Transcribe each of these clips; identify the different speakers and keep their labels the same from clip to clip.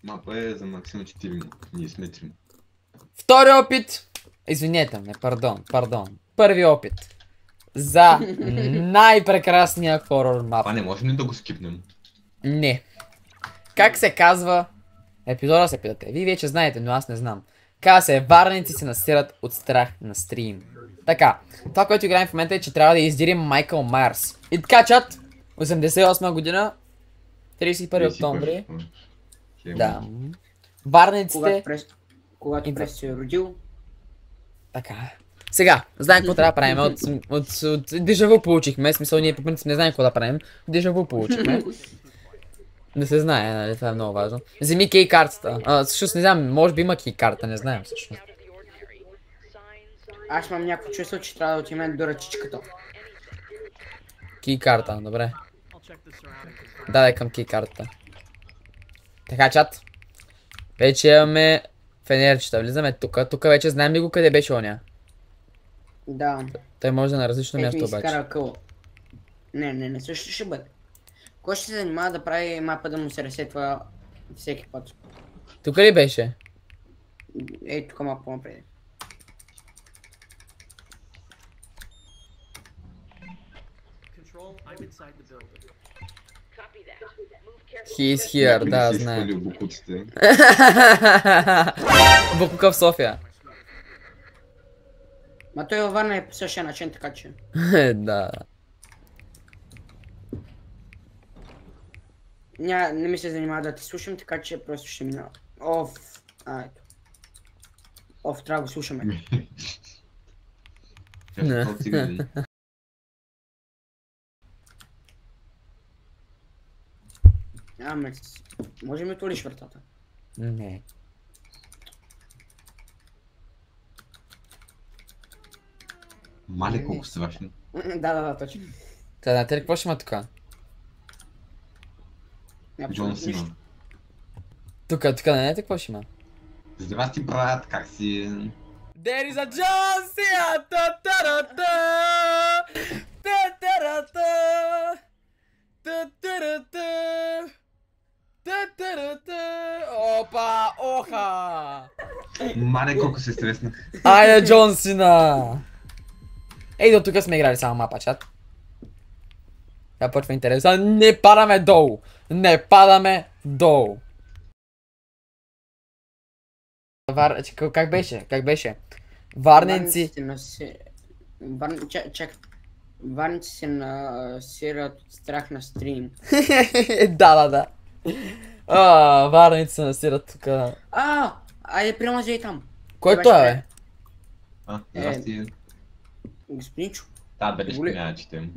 Speaker 1: Мапа е за максимум 4. Ние сме 3.
Speaker 2: Втори опит. Извинете ме, пардон. Първи опит. За най-прекрасния хорор мап.
Speaker 1: Това не можем ли да го скипнем?
Speaker 2: Не. Как се казва? Епизода се питате. Вие вече знаете, но аз не знам. Казва се, варници се насират от страх на стрим. Така, това, което играем в момента е, че трябва да издирим Майкъл Майерс. И така, чат, 88 година, 31 октомври. Да. Варниците...
Speaker 3: Когато през се е родил.
Speaker 2: Така. Сега, знаем какво трябва да правим. От дежаву получихме. Смисъл, ние по принцип не знаем какво да правим. Дежаву получихме. Не се знае, нали? Това е много важно. Вземи кей картата. Всъщност не знам, може би има кей карта, не знаем всъщност.
Speaker 3: Аз имам някакво чувство, че трябва да отидем до ръчичката.
Speaker 2: Кей карта, добре. Дай към кей картата. Така, чат. Вече имаме фенерчета. Влизаме тук. Тук вече знаем ли го къде беше оня?
Speaker 3: Да.
Speaker 2: Той може да е на различно място обаче.
Speaker 3: Не, също ще бъде. Кой ще се занимава да прави мапа да му се ресетва всеки път?
Speaker 2: Тук ли беше?
Speaker 3: Ей, тук малко по-напред.
Speaker 2: He is here, да, знаем.
Speaker 1: Букуците.
Speaker 2: Букука в София.
Speaker 3: Ма той във Варна е по същия начин, така че.
Speaker 2: Да.
Speaker 3: Не ми се занимава да те слушам, така че просто ще мина. Ето. Трябва да го слушаме. Може ми отвориш вратата?
Speaker 2: Не.
Speaker 1: Мале, колко страшно.
Speaker 3: Да, точно.
Speaker 2: Та, знаете ли какво ще има тука?
Speaker 1: Джон Сина.
Speaker 2: Тука, не знаете какво ще има?
Speaker 1: Здрасти, брат, как си?
Speaker 2: There is a John Cena! Та-та-ра-та! Та-та-ра-та! Та-та-ра-та! Та-та-ра-та! Опа! Оха!
Speaker 1: Мале, колко се стреснах.
Speaker 2: Айде, Джон Сина! Ей, до тук сме играли само мапа, чат. Я почва интереса. Не падаме долу! Не падаме долу! Как беше? Варненци...
Speaker 3: Варници се насират от страх на стрим.
Speaker 2: Да. Варници се насират тук.
Speaker 3: Айде приемай там.
Speaker 2: Кой това е?
Speaker 1: Здрасти.
Speaker 3: Господинчо.
Speaker 1: Да, бележка няма да четем.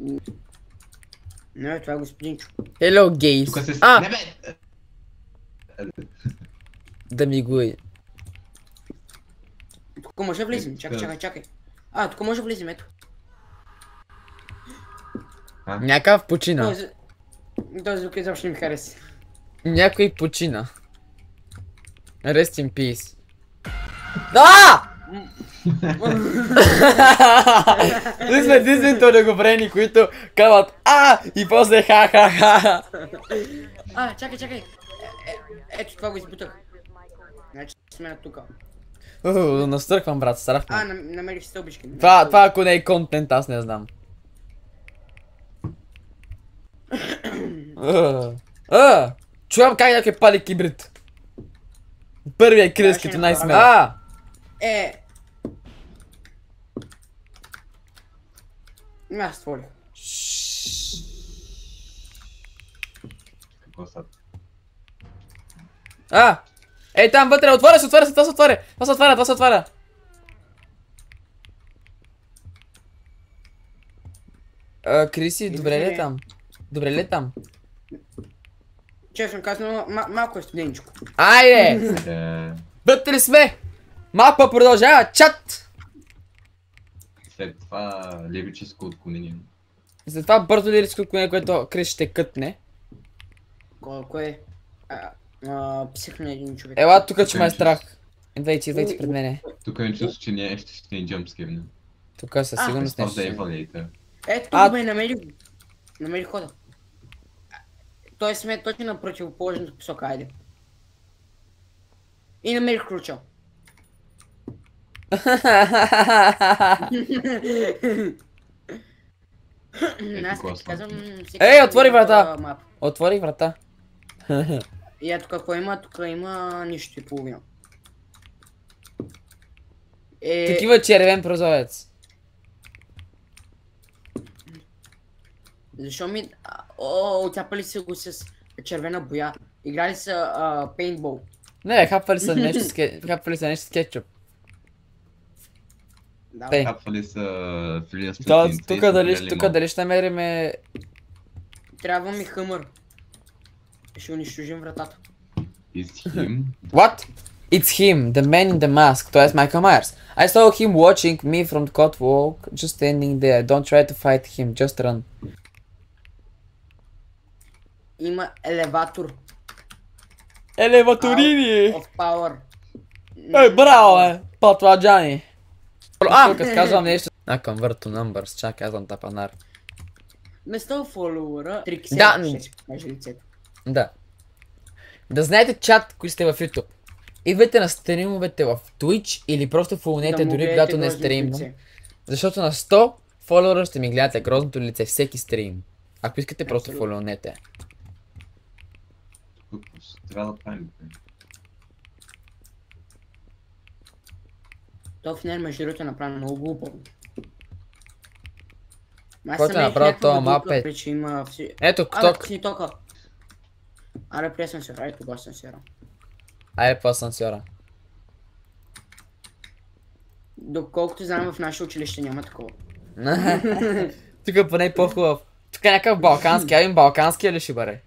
Speaker 3: Не, това е господинчо.
Speaker 2: Hello, gays.
Speaker 1: Тука се... Не бе!
Speaker 2: Да ми го е.
Speaker 3: Тук може да влизам, чакай. Тук може да влизам, ето.
Speaker 2: Някакъв почина.
Speaker 3: Този звук изобщо не ми хареса.
Speaker 2: Някой почина. Rest in peace. Да! Ние сме единствените одобрени, които казват и после ха-ха-ха.
Speaker 3: Чакай. Ето това го избутах. Значи сме тука.
Speaker 2: Настръхвам, брат, страхвам.
Speaker 3: Намерих стълбички.
Speaker 2: Това ако не е контент, аз не знам. Чувам как да пали кибрид. Първият крис като най-смел.
Speaker 3: Аз стволих.
Speaker 1: Какво става?
Speaker 2: Ей там вътре, отваря се, това се отваря. Криси, добре ли е там?
Speaker 3: Честно казано, малко е студенчко.
Speaker 2: Айде! Вътре сме! Мапа продължава, чат!
Speaker 1: След това лирическо отклонение.
Speaker 2: След това бързо лирическо отклонение, което Крис ще кътне.
Speaker 3: Колко е? Психна един човек.
Speaker 2: Ела тук, че ме е страх. Идвайте пред мене.
Speaker 1: Тук ми чувство, че не ще ни джъмпскирне.
Speaker 2: Тук със сигурност не ще.
Speaker 3: Ето тук ме намери хода. Той сме точно на противоположната посока, айде. И намерих ключа. Аз
Speaker 1: какво
Speaker 3: ти казвам... всеки
Speaker 2: Ей, отвори врата!
Speaker 3: мап.
Speaker 2: Отвори врата.
Speaker 3: И ето какво има, тук има нищо и половина.
Speaker 2: Такива червен прозорец.
Speaker 3: Защо ми... О, отяпали се го с червена боя. Играли са пейнтбол.
Speaker 2: Не, хапвали са нещо с кетчуп.
Speaker 3: Да.
Speaker 2: Ей.
Speaker 1: Хапвали са филия с
Speaker 2: Да,
Speaker 1: стотинца и
Speaker 2: тук
Speaker 1: са
Speaker 2: дали,
Speaker 1: гледали
Speaker 2: тук
Speaker 1: малко.
Speaker 2: дали ще намериме...
Speaker 3: Трябва ми хъмър. Ще унищожим вратата.
Speaker 1: Is him?
Speaker 2: What? It's him, the man in the mask, т.е. Michael Myers. I saw him watching me from the catwalk, just standing there. Don't try to fight him, just run.
Speaker 3: Има елеватор.
Speaker 2: Елеваторини!
Speaker 3: Of power.
Speaker 2: Ей, браво, патладжани! Като казвам нещо... Convert to numbers, чакай, аз съм тапанар.
Speaker 3: Вместо фолуъра, триксет,
Speaker 2: Да.
Speaker 3: ще си покажа лицето.
Speaker 2: Да. Да знаете чат, кои сте в YouTube. Идвайте на стримовете в Twitch или просто фолнете
Speaker 3: Да му
Speaker 2: дори
Speaker 3: гледате
Speaker 2: когато не
Speaker 3: грозното
Speaker 2: стримвам.
Speaker 3: лице.
Speaker 2: Защото на 100 фолуъра ще ми гледате грозното лице всеки стрим. Ако искате просто
Speaker 3: Абсолютно.
Speaker 2: фолонете.
Speaker 1: Трябва да правим.
Speaker 3: То в нея между другото е направено много глупо.
Speaker 2: Който е направил тоя мап е-
Speaker 3: Че има
Speaker 2: Ето,
Speaker 3: Абе,
Speaker 2: ток.
Speaker 3: си тока. Аре, при асансьора, ето го асансьора.
Speaker 2: Айде по асансьора.
Speaker 3: Доколкото знам, в наше училище няма такова.
Speaker 2: Тук поне е по-хубав. Тук е някакъв балкански, айде балкански ли ще бъде?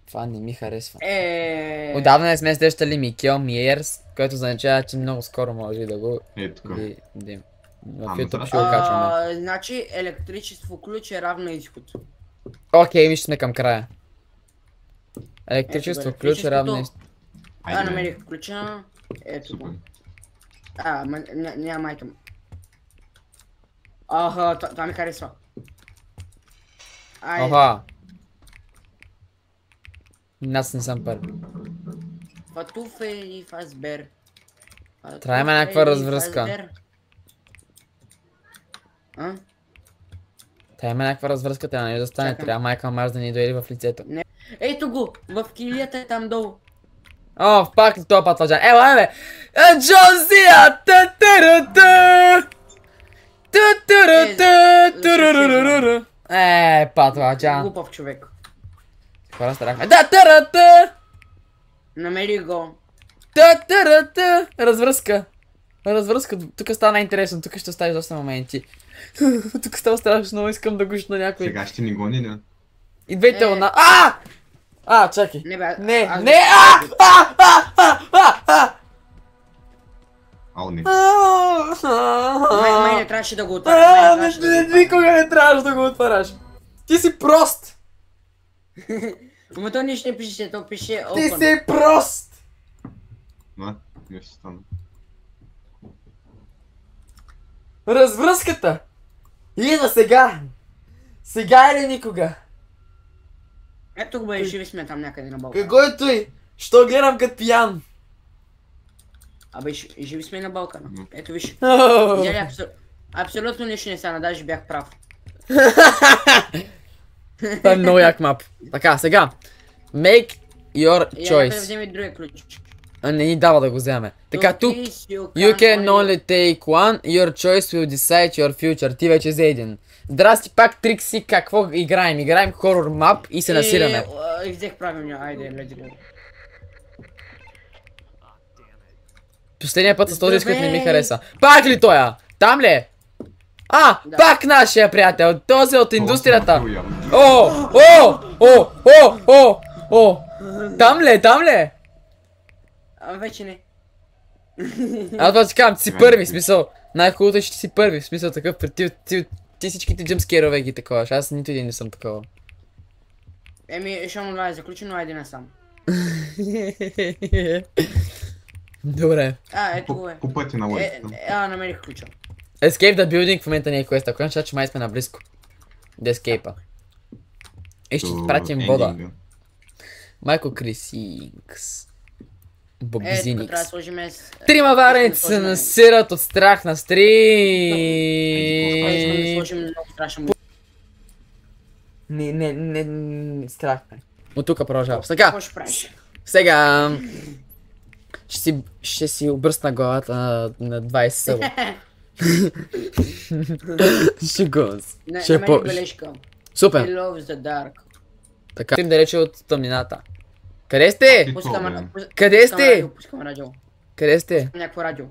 Speaker 2: Това не ми харесва. Отдавна не сме срещали Микел Миерс, който означава, че много скоро може да го
Speaker 1: Е, тук.
Speaker 2: видим. В
Speaker 1: Ама
Speaker 2: YouTube
Speaker 1: да.
Speaker 2: ще го качваме.
Speaker 3: Значи електричество ключ е равно изход.
Speaker 2: Окей, виж сме към края. Електричество,
Speaker 3: Ето го,
Speaker 2: ключ е равно.
Speaker 3: електричеството.
Speaker 1: Айде, бе.
Speaker 3: Намерих ключа. Ето го.
Speaker 1: Супер.
Speaker 3: Няма майка му. Аха, това ми харесва. Айде.
Speaker 2: Оха. Аз не съм първи.
Speaker 3: Фатуфе и фазбер.
Speaker 2: Трябва да има някаква развръзка.
Speaker 3: А?
Speaker 2: Та има някаква развръзка, трябва да не да стане.
Speaker 3: Чакам.
Speaker 2: Трябва Майкъл Майерс да ни дойде в лицето.
Speaker 3: Ето го! В килията е там долу.
Speaker 2: О, пак ли това патладжан? Ела, бе! Джон Сия! Патладжан.
Speaker 3: Глупав човек.
Speaker 2: Хора старахме. Да.
Speaker 3: Намери го.
Speaker 2: Развръзка. Развръзка. Тук стана интересно. Тук ще оставиш доста моменти. Тук става страшно много. Искам да гушна някой.
Speaker 1: Сега ще ни гони, не?
Speaker 2: Идвайте
Speaker 3: Е.
Speaker 2: на... Чакай.
Speaker 3: Не бе,
Speaker 2: Не.
Speaker 1: Ау, не.
Speaker 3: Май не трябваше да го отваряш.
Speaker 2: Никога не трябваше да го отваряш. Ти си прост.
Speaker 3: Ама то нищо не пише, то пише
Speaker 2: Ти
Speaker 3: open.
Speaker 2: си прост.
Speaker 1: Ма, не ще стана.
Speaker 2: Развръзката. Идва сега. Сега или никога.
Speaker 3: Ето го бе, живи сме там някъде на балкона.
Speaker 2: Какво е той? Що гледам като пиян?
Speaker 3: Абе, живи сме на балкона. Ето виж.
Speaker 2: О,
Speaker 3: Видя ли, абсолютно нищо не стана, даже бях прав.
Speaker 2: Това е много як мап. Така, сега. Make your
Speaker 3: Я някъде
Speaker 2: choice.
Speaker 3: вземи другия ключ.
Speaker 2: Не ни дава да го вземе. Така, тук. You can only take one. Your choice will decide your future. Ти вече взе един. Здрасти, пак Трикси, какво играем? Играем хорор мап и се насираме.
Speaker 3: И взех правилния, айде, let's go.
Speaker 2: Последния път с този изкът не ми
Speaker 3: Здравей!
Speaker 2: хареса. Пак ли тоя? Там ли е?
Speaker 3: Да.
Speaker 2: Пак нашия приятел. Този от индустрията.
Speaker 1: О, явно.
Speaker 2: О! Там ли е? Там ли е?
Speaker 3: Вече не.
Speaker 2: Аз това ти казвам, ти си първи, в смисъл. Най-хубавото е, че ти си първи, в смисъл такъв, ти всичките джъмскерове ги такова, аз нито един не съм такова.
Speaker 3: Еми, ще му дай заключено, айде насам.
Speaker 2: Добре.
Speaker 3: Ето го е.
Speaker 1: По пътя на улицата.
Speaker 3: Намерих ключа.
Speaker 2: Escape the building в момента не е квест, ако не че май сме наблизко. Да ескейпа. И ще ти
Speaker 1: до
Speaker 2: пратим вода.
Speaker 1: ендинга.
Speaker 2: Майко Крисингс.
Speaker 3: Тук
Speaker 2: Бобзиникс.
Speaker 3: трябва да сложим...
Speaker 2: Трима вареници се насират от страх на
Speaker 3: Искам да
Speaker 2: стрим.
Speaker 3: сложим много страшен
Speaker 2: Не, страх ме. От тук продължавам. Така,
Speaker 3: Какво ще правиш?
Speaker 2: сега ще си обръсна главата на 20 съба. Шегувам се. Ще
Speaker 3: На
Speaker 2: по...
Speaker 3: мен е бележка. He
Speaker 2: Супер.
Speaker 3: loves the dark.
Speaker 2: Така, им далече от тъмнината. Къде сте?
Speaker 3: Пускам
Speaker 2: Къде
Speaker 3: пускам
Speaker 2: сте?
Speaker 3: радио, пускам радио.
Speaker 2: Къде сте?
Speaker 3: Някакво радио.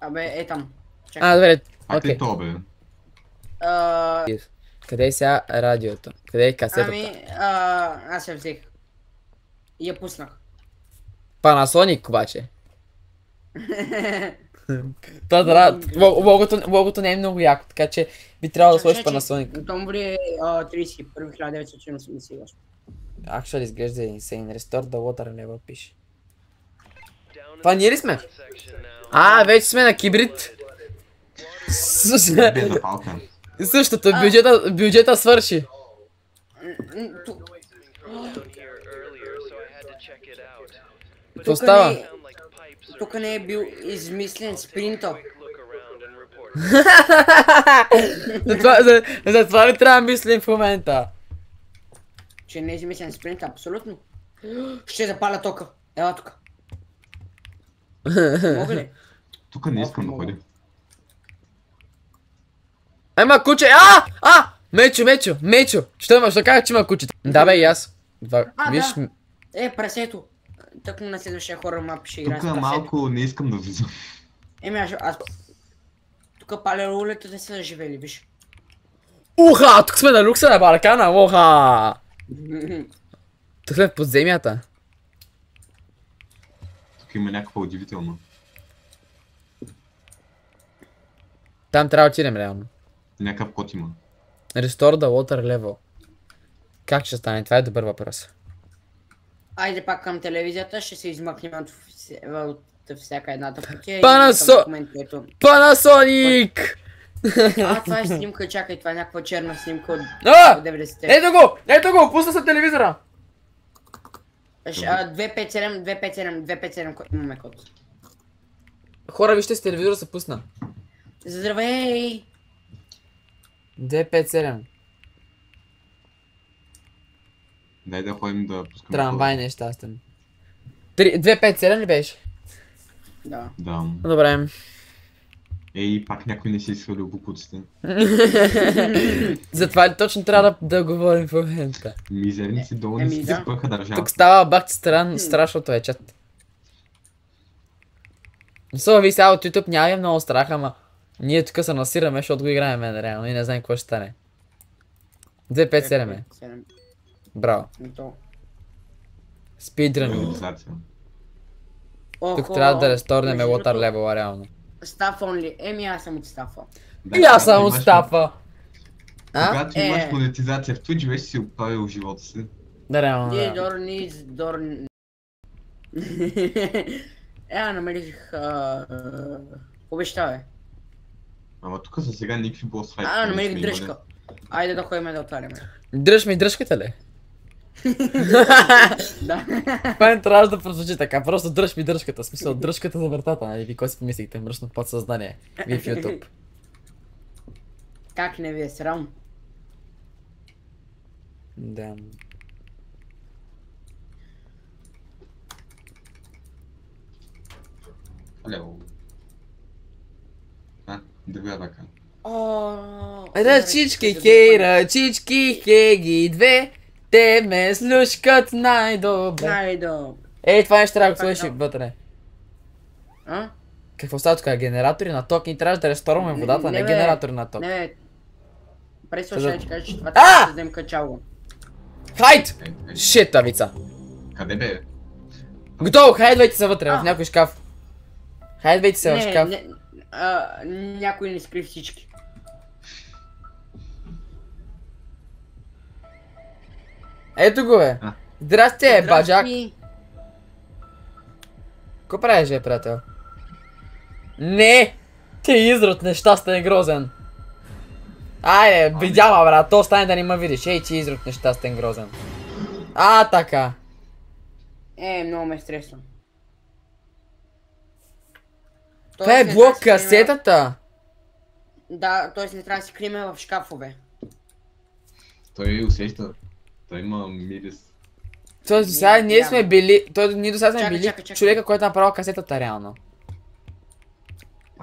Speaker 3: Абе, е там. Чакай.
Speaker 2: А, добре.
Speaker 1: А
Speaker 2: Окей.
Speaker 1: ти то, бе.
Speaker 2: Къде е сега радиото? Къде е касетата?
Speaker 3: Ами, аз я взех. И я пуснах.
Speaker 2: Panasonic обаче. Логото не е много яко, така че би трябвало да сложиш Panasonic.
Speaker 3: Октомври 31 1988.
Speaker 2: Actually изглежда insane. Restore the water level пише. Това ние ли сме? А, вече сме на кибрид.
Speaker 1: Бедна палка.
Speaker 2: Същото, бюджета свърши. Какво става?
Speaker 3: Тук не е бил измислен спринтър.
Speaker 2: За това ли трябва да мислим в момента?
Speaker 3: Че не е измислен спринтър, абсолютно. Ще запаля тока. Ела тук. Мога ли?
Speaker 1: Тук не искам да ходя.
Speaker 2: Ема куче! Мечо! Що имаш? Що кажа, че има куче? Да бе, и аз. Виж...
Speaker 3: Прасето. Тъкмо на следващия хора мап ще играе с
Speaker 1: Тук
Speaker 3: прасето.
Speaker 1: малко не искам да влизам.
Speaker 3: Аз... Тук паля рулето да са живели, виж.
Speaker 2: Уха! Тук сме на люкса на Балкана! Уха! Тук сме в подземията.
Speaker 1: Тук има някаква удивително.
Speaker 2: Там трябва да отидем реално.
Speaker 1: Някакъв код има.
Speaker 2: Restore the water level. Как ще стане? Това е добър въпрос.
Speaker 3: Айде пак към телевизията, ще се измъкнем от всяка едната пътя.
Speaker 2: Panasonic!
Speaker 3: Това е снимка, чакай, това е някаква черна снимка от 90-те.
Speaker 2: Ето го! Пусна се телевизора!
Speaker 3: 257 имаме код.
Speaker 2: Хора, вижте с телевизора се пусна.
Speaker 3: Здравей!
Speaker 2: 257.
Speaker 1: Дай да ходим да пускаме.
Speaker 2: Трамвай нещастен. 257 ли беше?
Speaker 3: Да.
Speaker 1: Да.
Speaker 2: Добре.
Speaker 1: Ей, пак някой не си свалил букуците.
Speaker 2: Затова ли точно трябва да говорим в момента?
Speaker 1: Мизерници долу не си
Speaker 3: да.
Speaker 1: спъха държава.
Speaker 2: Тук става бахти страшното е чат. Ви сега от YouTube няма много страх, ама ние тук се насираме, защото го играем реално и не знаем какво ще стане. 257 е. Браво. Спидран.
Speaker 1: Реализация.
Speaker 2: Тук трябва да ресторнем water level реално.
Speaker 3: Staff only. Еми аз съм от стафа.
Speaker 2: И аз съм от стафа.
Speaker 1: Когато имаш монетизация в Twitch, вече си оправил живота си.
Speaker 2: Да, реално.
Speaker 3: Намерих... Обещавай.
Speaker 1: Ама тук за сега никакви бос файт.
Speaker 3: Намерих дръжка. Айде да ходим да отваряме.
Speaker 2: Дръж ми дръжката ли?
Speaker 3: Да.
Speaker 2: Мен трябва да прозвучи така, просто дръж ми дръжката, в смисъл дръжката за вратата, нали? Ви кой си помислихте, мръсно подсъзнание, ви в YouTube.
Speaker 3: Как не ви е срам?
Speaker 2: Да.
Speaker 1: Лево. Друга ръка.
Speaker 2: Ръчички хеги, две, те ме слушкат най-добре. Ей, това нещо трябва да го сложиш вътре. Какво става тук? Генератори на ток? Ние трябваше да ресторваме водата, не генератори на ток.
Speaker 3: Не, преслушай, че кажеш, че това трябва да създадем качало.
Speaker 2: Хайд! Шит, тавица.
Speaker 1: Къде бе?
Speaker 2: Готово, хайдвайте се вътре, в някой шкаф. Хайдвайте се в шкаф.
Speaker 3: Някой не скри всички.
Speaker 2: Ето го бе. Здрасти, баджак. Ко правиш, бе, приятел? Не! Ти изрод, нещастен и грозен. Айде, видяла, брат, то стане да не ме видиш. Ей, ти изрод, нещастен, грозен. Така.
Speaker 3: Много ме стресвам.
Speaker 2: Това е било касетата.
Speaker 3: Да, т.е. не трябва да си криме в шкафове.
Speaker 1: Той усеща. Той има мирис.
Speaker 2: Тоест, до сега ние сме били... Ние до сега сме
Speaker 3: Чакай,
Speaker 2: били
Speaker 3: чакай.
Speaker 2: човека, който е направил касетата реално.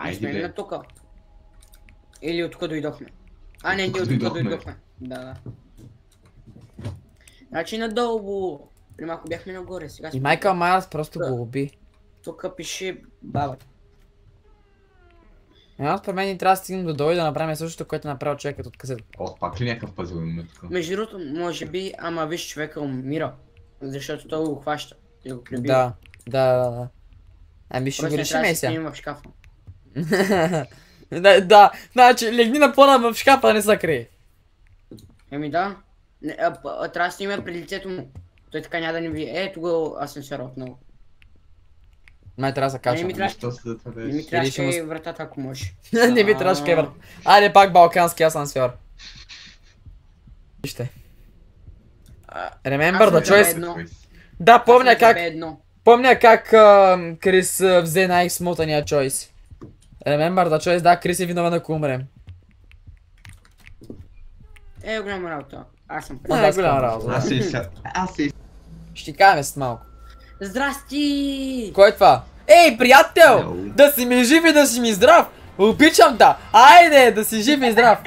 Speaker 3: Ние сме
Speaker 1: Айде,
Speaker 3: на тука. Или откъде дойдохме. Не, ние
Speaker 1: Откъде
Speaker 3: откъде
Speaker 1: дойдохме.
Speaker 3: дойдохме. Да. Значи надолу. При малко бяхме нагоре, сега
Speaker 2: И
Speaker 3: сме.
Speaker 2: Майкъл Майерс просто го уби.
Speaker 3: Тук пише баба.
Speaker 2: Според мен ни трябва да стигнем до долу и да направим същото, което е направил човекът от касетата.
Speaker 1: Пак ли някакъв пъзел има тук?
Speaker 3: Между другото, може би, ама виж, човека умира. Защото той го хваща. И го прибива.
Speaker 2: Да. Ами ще го
Speaker 3: Просто не
Speaker 2: решим
Speaker 3: трябва да си
Speaker 2: сега.
Speaker 3: крием в шкафа.
Speaker 2: Да, значи легни на пода в шкафа да не се крие.
Speaker 3: Да. Трябва да снимем при лицето му. Той така няма да ни види. Ето го асансьора отново.
Speaker 2: Май трябва да се качвам.
Speaker 3: Не ми трябва-
Speaker 1: Защо се да
Speaker 3: Не ми
Speaker 1: твърдеш?
Speaker 3: трябваше
Speaker 2: Или ще му-
Speaker 3: вратата, ако може.
Speaker 2: Не ми трябваше кевър. Айде пак балкански асансьор. Вижте. Remember the choice. Да, помня как Крис взе най-смотания чойс. Remember the choice, да, Крис е виновен ако умрем.
Speaker 3: Голяма работа. Аз съм
Speaker 2: Голяма работа.
Speaker 1: Аз се
Speaker 2: Ще ти кажем след малко.
Speaker 3: Здрасти!
Speaker 2: Кой е това? Ей, приятел!
Speaker 1: Йоу.
Speaker 2: Да си ми жив и да си ми здрав! Обичам да! Айде, да си жив и здрав!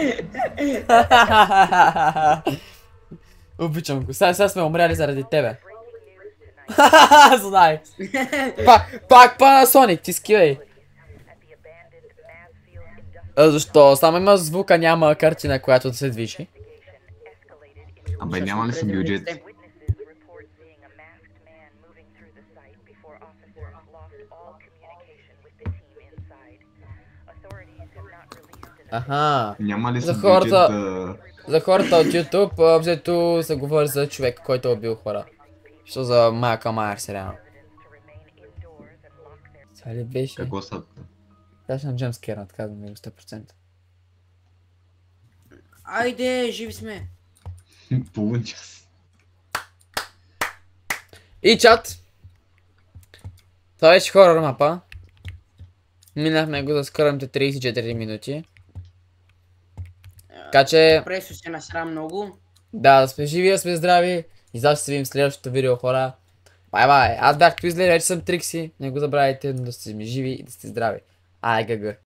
Speaker 2: Обичам го. Сега сме умряли заради тебе. Знай. Пак Panasonic, ти скивай. Защо? Само има звука, няма картина, която да се движи.
Speaker 1: Абе, няма ли съм бюджет?
Speaker 2: Аха.
Speaker 1: Няма ли
Speaker 2: За
Speaker 1: съм
Speaker 2: хората-
Speaker 1: бюджет да...
Speaker 2: За хората от YouTube, взето се говори за човек, който е убил хора. Що за Майкъл Майерс реално. Това ли беше?
Speaker 1: Какво са?
Speaker 2: Даже на джемскера, така да ми 100%.
Speaker 3: Айде, живи сме.
Speaker 1: Половин час.
Speaker 2: И чат! Това беше хорор мапа. Минахме го за скромните 34 минути. Така че,
Speaker 3: Пресо се насра много.
Speaker 2: да сме живи, да сме здрави. И завтре ще се видим в следващото видео, хора. Бай! Аз бях Твизлер, вече съм Трикси. Не го забравяйте, да сте живи и да сте здрави. Ай, гъгъ.